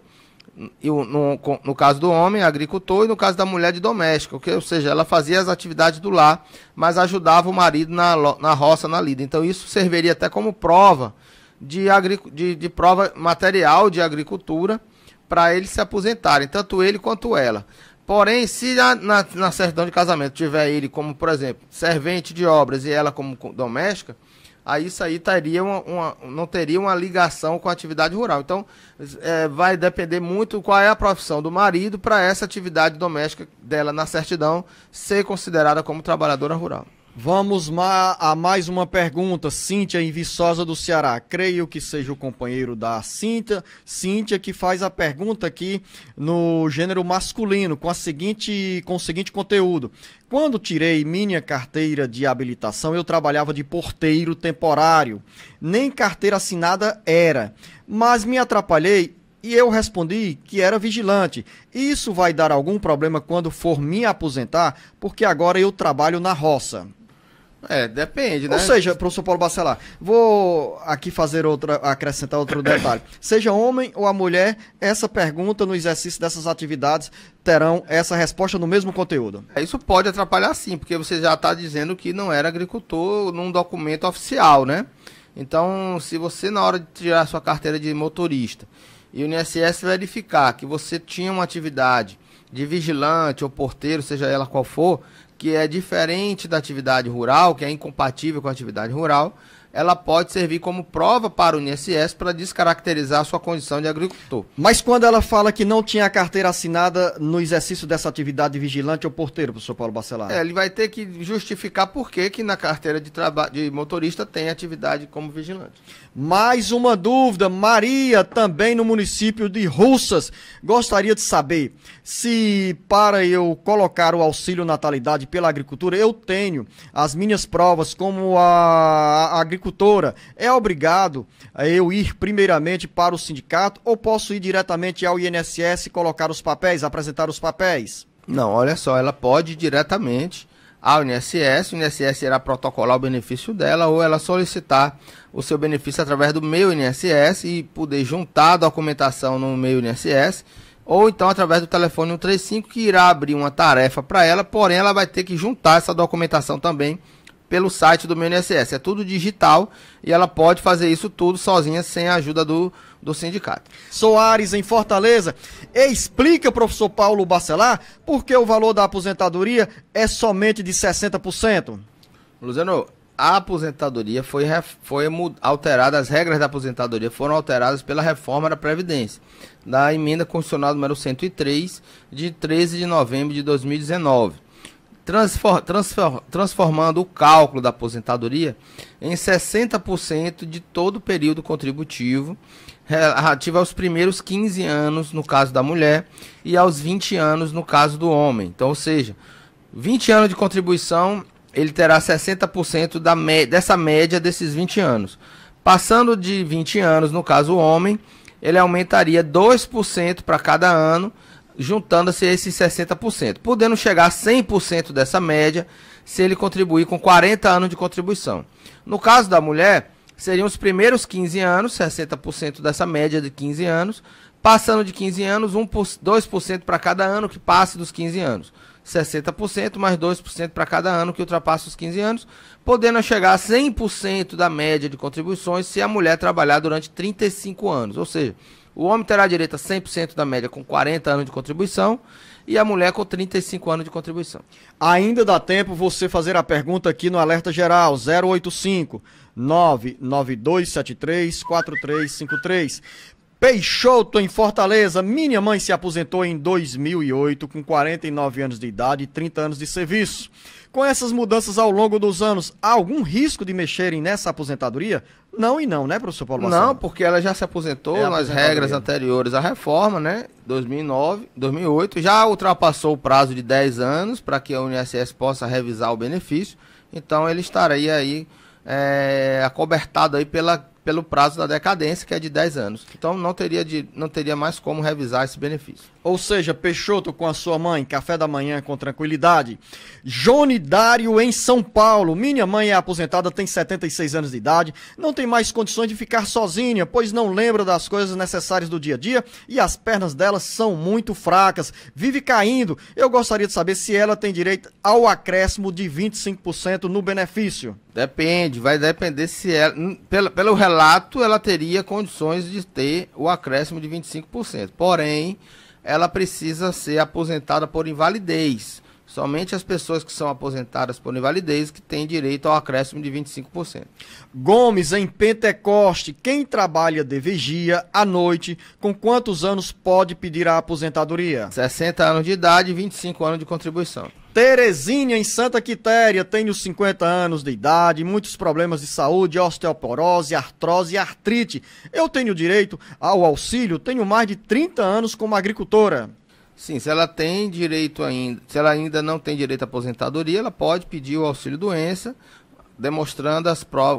e no caso do homem, agricultor, e no caso da mulher, de doméstica, ou seja, ela fazia as atividades do lar, mas ajudava o marido na roça, na lida. Então isso serviria até como prova de prova material de agricultura para eles se aposentarem, tanto ele quanto ela. Porém, se na certidão de casamento tiver ele como, por exemplo, servente de obras e ela como doméstica, aí isso aí não teria uma ligação com a atividade rural. Então, vai depender muito qual é a profissão do marido para essa atividade doméstica dela na certidão ser considerada como trabalhadora rural. Vamos a mais uma pergunta. Cíntia, em Viçosa do Ceará. Creio que seja o companheiro da Cíntia, que faz a pergunta aqui no gênero masculino, com o seguinte conteúdo. Quando tirei minha carteira de habilitação, eu trabalhava de porteiro temporário. Nem carteira assinada era, mas me atrapalhei e eu respondi que era vigilante. Isso vai dar algum problema quando for me aposentar? Porque agora eu trabalho na roça. Depende, né? Ou seja, professor Paulo Bacelar, vou aqui acrescentar outro detalhe. Seja homem ou a mulher, essa pergunta no exercício dessas atividades terão essa resposta no mesmo conteúdo. Isso pode atrapalhar sim, porque você já está dizendo que não era agricultor num documento oficial, né? Então, se você na hora de tirar sua carteira de motorista e o INSS verificar que você tinha uma atividade de vigilante ou porteiro, seja ela qual for, que é diferente da atividade rural, que é incompatível com a atividade rural, ela pode servir como prova para o INSS para descaracterizar a sua condição de agricultor. Mas quando ela fala que não tinha a carteira assinada no exercício dessa atividade de vigilante ou porteiro, professor Paulo Bacelar? Ele vai ter que justificar por que na carteira de motorista tem atividade como vigilante. Mais uma dúvida, Maria, também no município de Russas, gostaria de saber se para eu colocar o auxílio natalidade pela agricultura, eu tenho as minhas provas como a agricultora, é obrigado a eu ir primeiramente para o sindicato ou posso ir diretamente ao INSS e colocar os papéis, apresentar os papéis? Não, olha só, ela pode ir diretamente ao INSS, o INSS irá protocolar o benefício dela ou ela solicitar o seu benefício através do meu INSS e poder juntar a documentação no meu INSS ou então através do telefone 135 que irá abrir uma tarefa para ela, porém ela vai ter que juntar essa documentação também pelo site do meu INSS. É tudo digital e ela pode fazer isso tudo sozinha sem a ajuda do sindicato. Soares, em Fortaleza, explica, professor Paulo Bacelar, por que o valor da aposentadoria é somente de 60%? Luciano, a aposentadoria foi alterada, as regras da aposentadoria foram alteradas pela reforma da Previdência, da emenda constitucional número 103, de 13 de novembro de 2019. Transformando o cálculo da aposentadoria em 60% de todo o período contributivo relativo aos primeiros 15 anos no caso da mulher e aos 20 anos no caso do homem. Então, ou seja, 20 anos de contribuição, ele terá 60% dessa média desses 20 anos. Passando de 20 anos no caso do homem, ele aumentaria 2% para cada ano, juntando-se a esses 60%, podendo chegar a 100% dessa média se ele contribuir com 40 anos de contribuição. No caso da mulher, seriam os primeiros 15 anos, 60% dessa média de 15 anos, passando de 15 anos, 2% para cada ano que passe dos 15 anos. 60% mais 2% para cada ano que ultrapasse os 15 anos, podendo chegar a 100% da média de contribuições se a mulher trabalhar durante 35 anos, ou seja, o homem terá direito a 100% da média com 40 anos de contribuição e a mulher com 35 anos de contribuição. Ainda dá tempo você fazer a pergunta aqui no Alerta Geral 085 99273 4353. Peixoto, em Fortaleza, minha mãe se aposentou em 2008 com 49 anos de idade e 30 anos de serviço. Com essas mudanças ao longo dos anos, há algum risco de mexerem nessa aposentadoria? Não e não, né, professor Paulo Bacelar? Não, porque ela já se aposentou nas regras anteriores à reforma, né, 2008, já ultrapassou o prazo de 10 anos para que a INSS possa revisar o benefício, então ele estaria aí acobertado aí pelo prazo da decadência, que é de 10 anos. Então não teria mais como revisar esse benefício. Ou seja, Peixoto com a sua mãe, café da manhã com tranquilidade. Johnny Dário em São Paulo. Minha mãe é aposentada, tem 76 anos de idade, não tem mais condições de ficar sozinha, pois não lembra das coisas necessárias do dia a dia e as pernas dela são muito fracas, vive caindo. Eu gostaria de saber se ela tem direito ao acréscimo de 25% no benefício. Depende, vai depender se ela... Pelo relato, ela teria condições de ter o acréscimo de 25%. Porém, ela precisa ser aposentada por invalidez. Somente as pessoas que são aposentadas por invalidez que têm direito ao acréscimo de 25%. Gomes, em Pentecoste, quem trabalha de vigia à noite, com quantos anos pode pedir a aposentadoria? 60 anos de idade e 25 anos de contribuição. Terezinha, em Santa Quitéria, tenho 50 anos de idade, muitos problemas de saúde, osteoporose, artrose e artrite. Eu tenho direito ao auxílio, tenho mais de 30 anos como agricultora. Sim, se ela tem direito ainda, se ela ainda não tem direito à aposentadoria, ela pode pedir o auxílio doença, demonstrando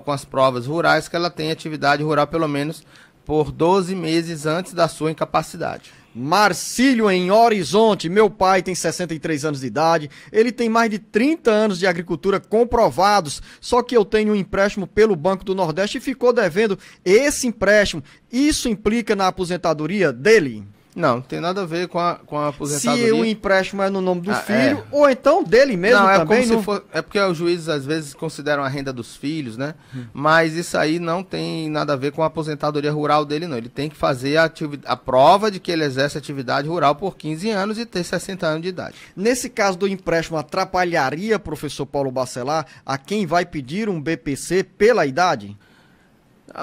com as provas rurais que ela tem atividade rural pelo menos por 12 meses antes da sua incapacidade. Marcílio, em Horizonte. Meu pai tem 63 anos de idade, ele tem mais de 30 anos de agricultura comprovados, só que eu tenho um empréstimo pelo Banco do Nordeste e ficou devendo esse empréstimo. Isso implica na aposentadoria dele? Não tem nada a ver com a aposentadoria. Se o empréstimo é no nome do filho, ou então dele mesmo não, também. É porque os juízes às vezes consideram a renda dos filhos, né? Mas isso aí não tem nada a ver com a aposentadoria rural dele, não. Ele tem que fazer a prova de que ele exerce atividade rural por 15 anos e ter 60 anos de idade. Nesse caso do empréstimo, atrapalharia, professor Paulo Bacelar, a quem vai pedir um BPC pela idade?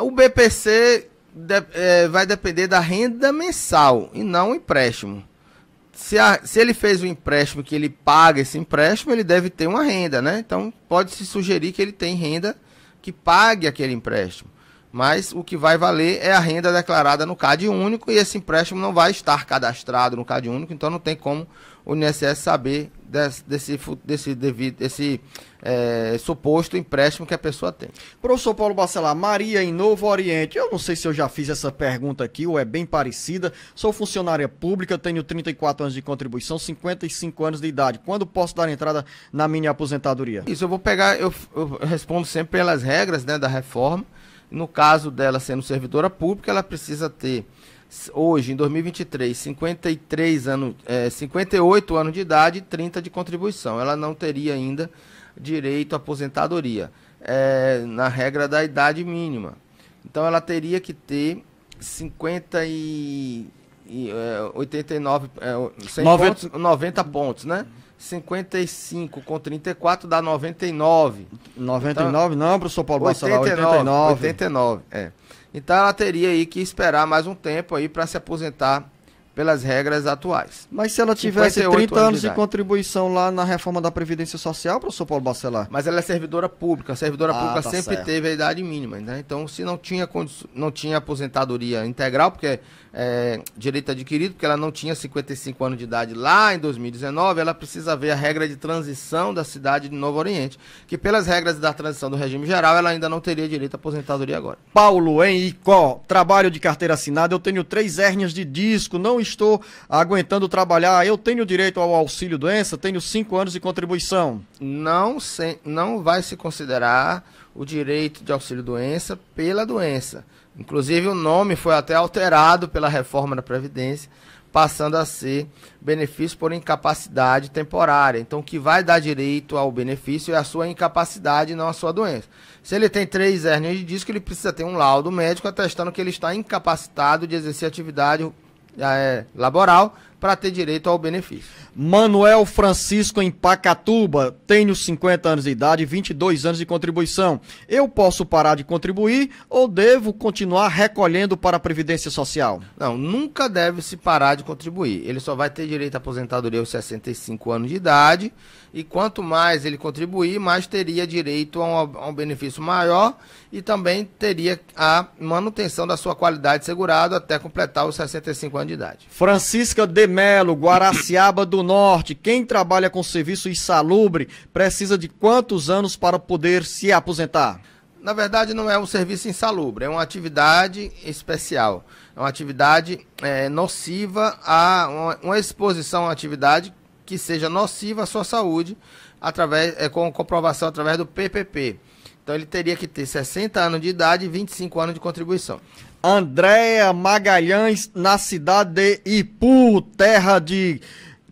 O BPC... vai depender da renda mensal e não o empréstimo. Se ele fez o empréstimo, que ele paga esse empréstimo, ele deve ter uma renda, né? Então pode-se sugerir que ele tem renda que pague aquele empréstimo. Mas o que vai valer é a renda declarada no CAD único e esse empréstimo não vai estar cadastrado no CAD único, então não tem como o INSS saber desse suposto empréstimo que a pessoa tem. Professor Paulo Bacelar, Maria em Novo Oriente, eu não sei se eu já fiz essa pergunta aqui ou é bem parecida, sou funcionária pública, tenho 34 anos de contribuição, 55 anos de idade, quando posso dar entrada na minha aposentadoria? Isso, eu respondo sempre pelas regras, né, da reforma. No caso dela sendo servidora pública, ela precisa ter, hoje, em 2023, 58 anos de idade e 30 de contribuição. Ela não teria ainda direito à aposentadoria, na regra da idade mínima. Então, ela teria que ter 90 pontos, né? 55 com 34 dá 99. 99 então, não, professor Paulo Bacelar, 89. Então ela teria aí que esperar mais um tempo aí para se aposentar pelas regras atuais. Mas se ela tivesse 30 anos de contribuição lá na reforma da Previdência Social, professor Paulo Bacelar? Mas ela é servidora pública. A servidora pública sempre teve a idade mínima, né? Então, se não tinha aposentadoria integral, porque é direito adquirido, porque ela não tinha 55 anos de idade lá em 2019, ela precisa ver a regra de transição da cidade de Novo Oriente, que pelas regras da transição do regime geral, ela ainda não teria direito à aposentadoria agora. Paulo, em Icó, trabalho de carteira assinada, eu tenho 3 hérnias de disco, não estou aguentando trabalhar, eu tenho direito ao auxílio doença, tenho 5 anos de contribuição. Não vai se considerar o direito de auxílio doença pela doença. Inclusive o nome foi até alterado pela reforma da Previdência, passando a ser benefício por incapacidade temporária. Então o que vai dar direito ao benefício é a sua incapacidade e não a sua doença. Se ele tem 3 hérnias de disco, ele precisa ter um laudo médico atestando que ele está incapacitado de exercer atividade laboral para ter direito ao benefício. Manuel Francisco em Pacatuba, tenho 50 anos de idade e 22 anos de contribuição. Eu posso parar de contribuir ou devo continuar recolhendo para a Previdência Social? Não, nunca deve se parar de contribuir. Ele só vai ter direito à aposentadoria aos 65 anos de idade e quanto mais ele contribuir, mais teria direito a um benefício maior e também teria a manutenção da sua qualidade segurada até completar os 65 anos de idade. Francisca de Melo, Guaraciaba do Norte. Quem trabalha com serviço insalubre precisa de quantos anos para poder se aposentar? Na verdade, não é um serviço insalubre, é uma atividade especial. É uma atividade nociva, uma exposição à atividade que seja nociva à sua saúde, com comprovação através do PPP. Então, ele teria que ter 60 anos de idade e 25 anos de contribuição. Andréa Magalhães, na cidade de Ipu, terra de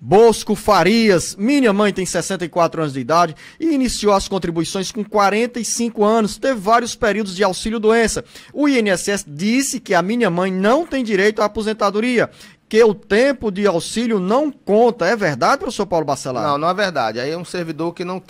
Bosco Farias. Minha mãe tem 64 anos de idade e iniciou as contribuições com 45 anos. Teve vários períodos de auxílio-doença. O INSS disse que a minha mãe não tem direito à aposentadoria, que o tempo de auxílio não conta. É verdade, professor Paulo Bacelar? Não é verdade. Aí é um servidor que não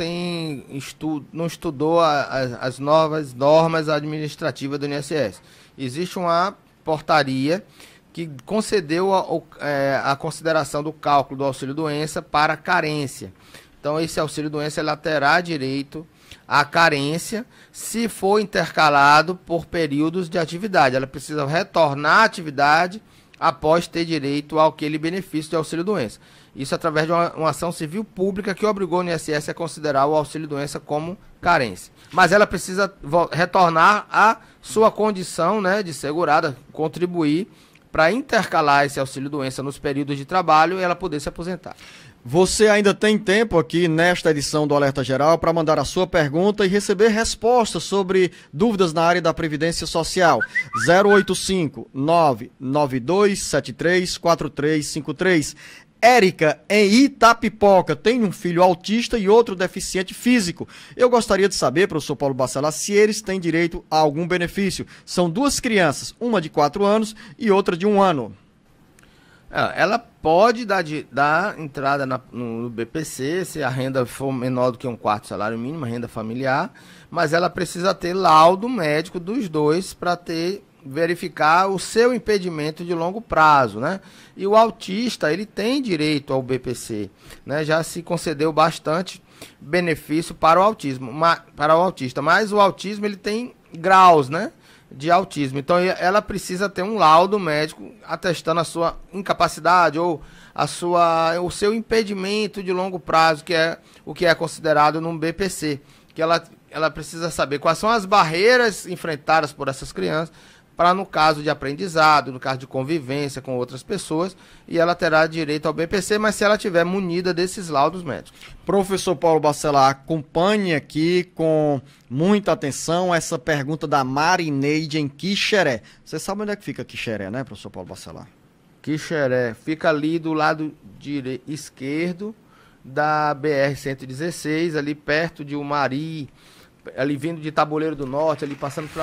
estudou as novas normas administrativas do INSS. Existe uma portaria que concedeu a consideração do cálculo do auxílio-doença para carência. Então, esse auxílio-doença ela terá direito à carência se for intercalado por períodos de atividade. Ela precisa retornar à atividade após ter direito àquele benefício de auxílio-doença. Isso através de uma ação civil pública que obrigou o INSS a considerar o auxílio-doença como carência. Mas ela precisa retornar à sua condição, né, de segurada, contribuir para intercalar esse auxílio-doença nos períodos de trabalho e ela poder se aposentar. Você ainda tem tempo aqui nesta edição do Alerta Geral para mandar a sua pergunta e receber respostas sobre dúvidas na área da Previdência Social. 085-992734353. Érica, em Itapipoca, tem um filho autista e outro deficiente físico. Eu gostaria de saber, professor Paulo Bacelar, se eles têm direito a algum benefício. São duas crianças, uma de 4 anos e outra de 1 ano. Ela pode dar entrada no BPC, se a renda for menor do que 1/4 salário mínimo, a renda familiar, mas ela precisa ter laudo médico dos dois para verificar o seu impedimento de longo prazo, né? E o autista, ele tem direito ao BPC, né? Já se concedeu bastante benefício para o autismo, para o autista, mas o autismo ele tem graus, né? De autismo. Então ela precisa ter um laudo médico atestando a sua incapacidade ou o seu impedimento de longo prazo, que é o que é considerado num BPC. Que ela precisa saber quais são as barreiras enfrentadas por essas crianças para, no caso de aprendizado, no caso de convivência com outras pessoas, e ela terá direito ao BPC, mas se ela tiver munida desses laudos médicos. Professor Paulo Bacelar, acompanhe aqui com muita atenção essa pergunta da Marineide em Quixeré. Você sabe onde é que fica Quixeré, né, professor Paulo Bacelar? Quixeré fica ali do lado esquerdo da BR-116, ali perto de Umari, ali vindo de Taboleiro do Norte, ali passando por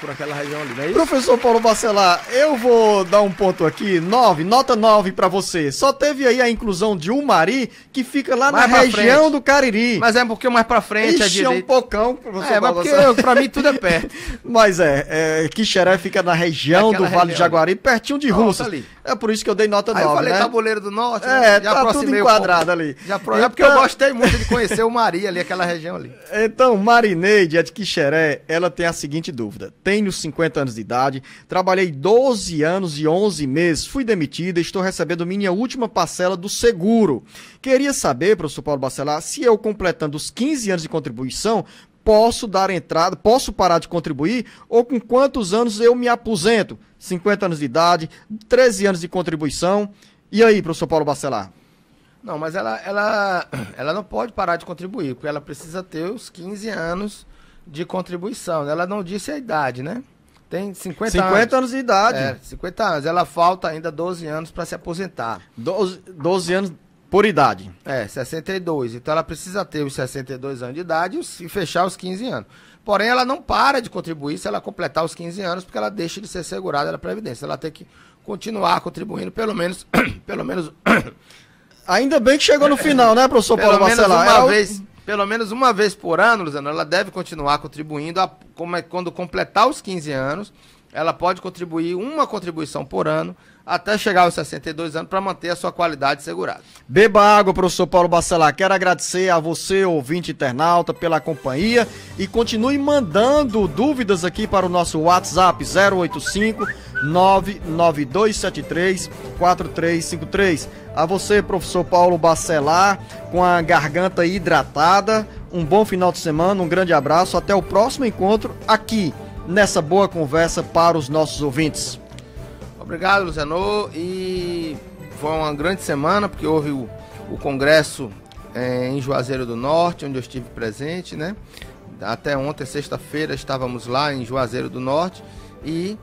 aquela região ali, não é isso? Professor Paulo Bacelar, eu vou dar um ponto aqui, 9, nota 9 pra você. Só teve aí a inclusão de Umari, que fica lá na região do Cariri. Mas é um pouquinho mais pra frente, a direita. É um pocão, professor Paulo Bacelar. Mas porque pra mim tudo é perto. Mas Quixeré fica na região do Vale do Jaguari, pertinho de Russas. Ali. É por isso que eu dei nota 9, eu falei, né? Taboleiro do Norte, né? Já tá tudo enquadrado ali. É porque eu gostei muito de conhecer o Umari ali, aquela região ali. Então, Marineide, de Quixeré, ela tem a seguinte dúvida. Tenho 50 anos de idade, trabalhei 12 anos e 11 meses, fui demitida e estou recebendo minha última parcela do seguro. Queria saber, professor Paulo Bacelar, se eu completando os 15 anos de contribuição, posso dar entrada, posso parar de contribuir ou com quantos anos eu me aposento? 50 anos de idade, 13 anos de contribuição. E aí, professor Paulo Bacelar? Não, mas ela não pode parar de contribuir, porque ela precisa ter os 15 anos de contribuição. Ela não disse a idade, né? Tem 50 anos de idade. 50 anos. Ela falta ainda 12 anos para se aposentar. 12 anos por idade. 62. Então ela precisa ter os 62 anos de idade e fechar os 15 anos. Porém, ela não para de contribuir se ela completar os 15 anos, porque ela deixa de ser segurada da Previdência. Ela tem que continuar contribuindo pelo menos Ainda bem que chegou no final, né, professor Paulo Bacelar? Pelo menos uma vez por ano, Luciano, ela deve continuar contribuindo. Quando completar os 15 anos, ela pode contribuir uma contribuição por ano até chegar aos 62 anos para manter a sua qualidade segurada. Beba água, professor Paulo Bacelar. Quero agradecer a você, ouvinte internauta, pela companhia e continue mandando dúvidas aqui para o nosso WhatsApp 085 99273 4353. A você, professor Paulo Bacelar, com a garganta hidratada, um bom final de semana, um grande abraço, até o próximo encontro aqui nessa boa conversa para os nossos ouvintes. Obrigado, Luciano, e foi uma grande semana, porque houve o congresso em Juazeiro do Norte, onde eu estive presente, né? Até ontem, sexta-feira, estávamos lá em Juazeiro do Norte e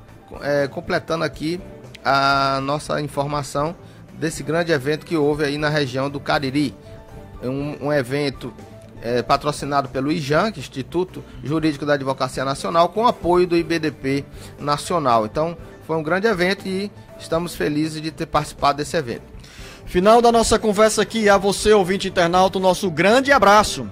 completando aqui a nossa informação desse grande evento que houve aí na região do Cariri. Um evento patrocinado pelo IJAN, que é Instituto Jurídico da Advocacia Nacional, com apoio do IBDP Nacional. Então, foi um grande evento e estamos felizes de ter participado desse evento. Final da nossa conversa aqui, a você, ouvinte internauta, o nosso grande abraço.